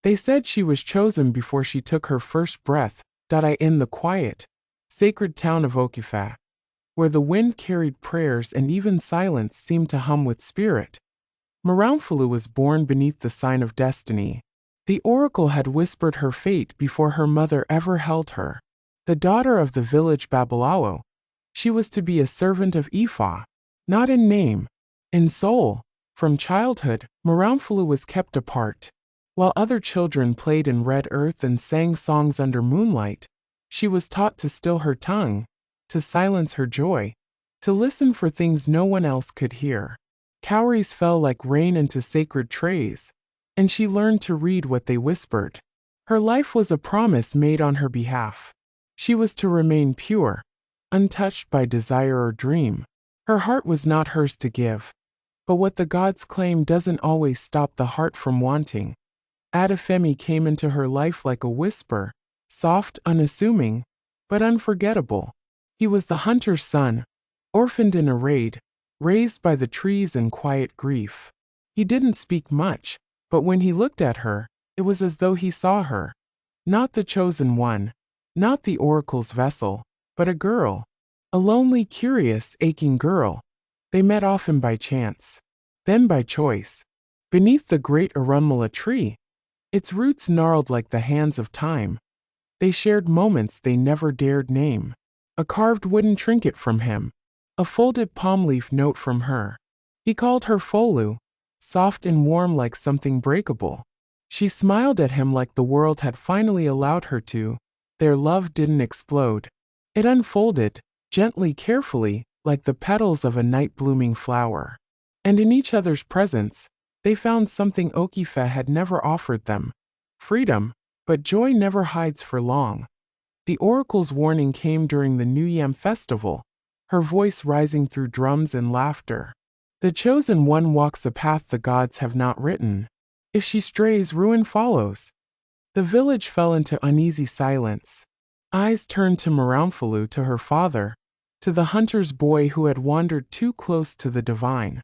They said she was chosen before she took her first breath. In the quiet, sacred town of Oke-Ife, where the wind carried prayers and even silence seemed to hum with spirit, Morounfolu was born beneath the sign of destiny. The oracle had whispered her fate before her mother ever held her. The daughter of the village Babalawo, she was to be a servant of Ifa, not in name, in soul. From childhood, Morounfolu was kept apart. While other children played in red earth and sang songs under moonlight, she was taught to still her tongue, to silence her joy, to listen for things no one else could hear. Cowries fell like rain into sacred trays, and she learned to read what they whispered. Her life was a promise made on her behalf. She was to remain pure, untouched by desire or dream. Her heart was not hers to give. But what the gods claim doesn't always stop the heart from wanting. Adefemi came into her life like a whisper, soft, unassuming, but unforgettable. He was the hunter's son, orphaned in a raid, raised by the trees in quiet grief. He didn't speak much, but when he looked at her, it was as though he saw her. Not the chosen one, not the oracle's vessel, but a girl. A lonely, curious, aching girl. They met often by chance, then by choice. Beneath the great Orunmila tree, its roots gnarled like the hands of time, they shared moments they never dared name. A carved wooden trinket from him, a folded palm leaf note from her. He called her Folu, soft and warm like something breakable. She smiled at him like the world had finally allowed her to. Their love didn't explode. It unfolded, gently, carefully, like the petals of a night-blooming flower. And in each other's presence, they found something Oke-Ife had never offered them. Freedom, but joy never hides for long. The oracle's warning came during the New Yam festival, her voice rising through drums and laughter. The chosen one walks a path the gods have not written. If she strays, ruin follows. The village fell into uneasy silence. Eyes turned to Morounfolu, to her father, to the hunter's boy who had wandered too close to the divine.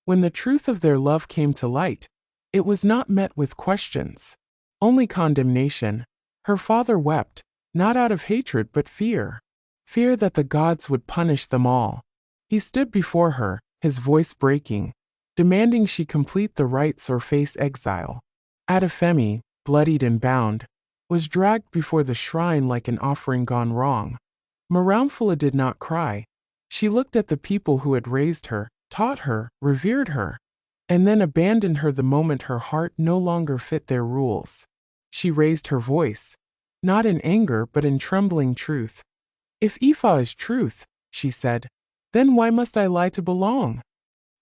When the truth of their love came to light, it was not met with questions, only condemnation. Her father wept, not out of hatred but fear. Fear that the gods would punish them all. He stood before her, his voice breaking, demanding she complete the rites or face exile. Adefemi, bloodied and bound, was dragged before the shrine like an offering gone wrong. Morounfolu did not cry. She looked at the people who had raised her, taught her, revered her, and then abandoned her the moment her heart no longer fit their rules. She raised her voice, not in anger but in trembling truth. If Ifa is truth, she said, then why must I lie to belong?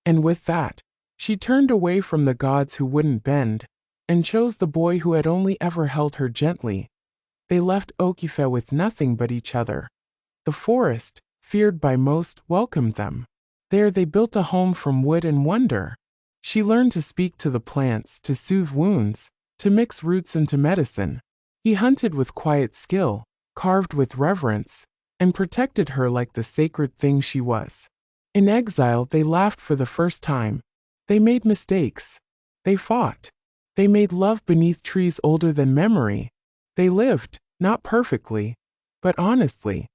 And with that, she turned away from the gods who wouldn't bend, and chose the boy who had only ever held her gently. They left Oke-Ife with nothing but each other. The forest, feared by most, welcomed them. There they built a home from wood and wonder. She learned to speak to the plants, to soothe wounds, to mix roots into medicine. He hunted with quiet skill, carved with reverence, and protected her like the sacred thing she was. In exile, they laughed for the first time. They made mistakes. They fought. They made love beneath trees older than memory. They lived, not perfectly, but honestly.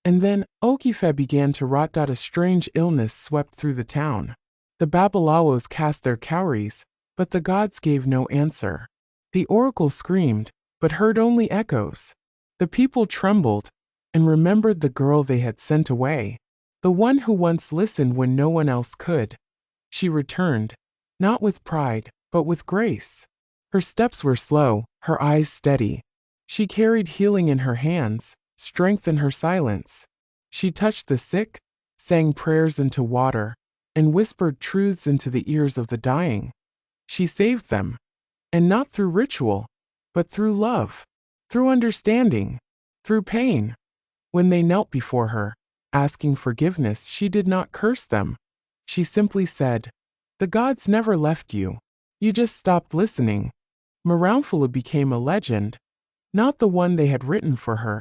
And then, Oke-Ife began to rot. A strange illness swept through the town. The Babalawos cast their cowries, but the gods gave no answer. The oracle screamed, but heard only echoes. The people trembled, and remembered the girl they had sent away, the one who once listened when no one else could. She returned, not with pride, but with grace. Her steps were slow, her eyes steady. She carried healing in her hands, strength in her silence. She touched the sick, sang prayers into water, and whispered truths into the ears of the dying. She saved them, and not through ritual, but through love, through understanding, through pain. When they knelt before her, asking forgiveness, she did not curse them. She simply said, "The gods never left you. You just stopped listening." Morounfolu became a legend, not the one they had written for her,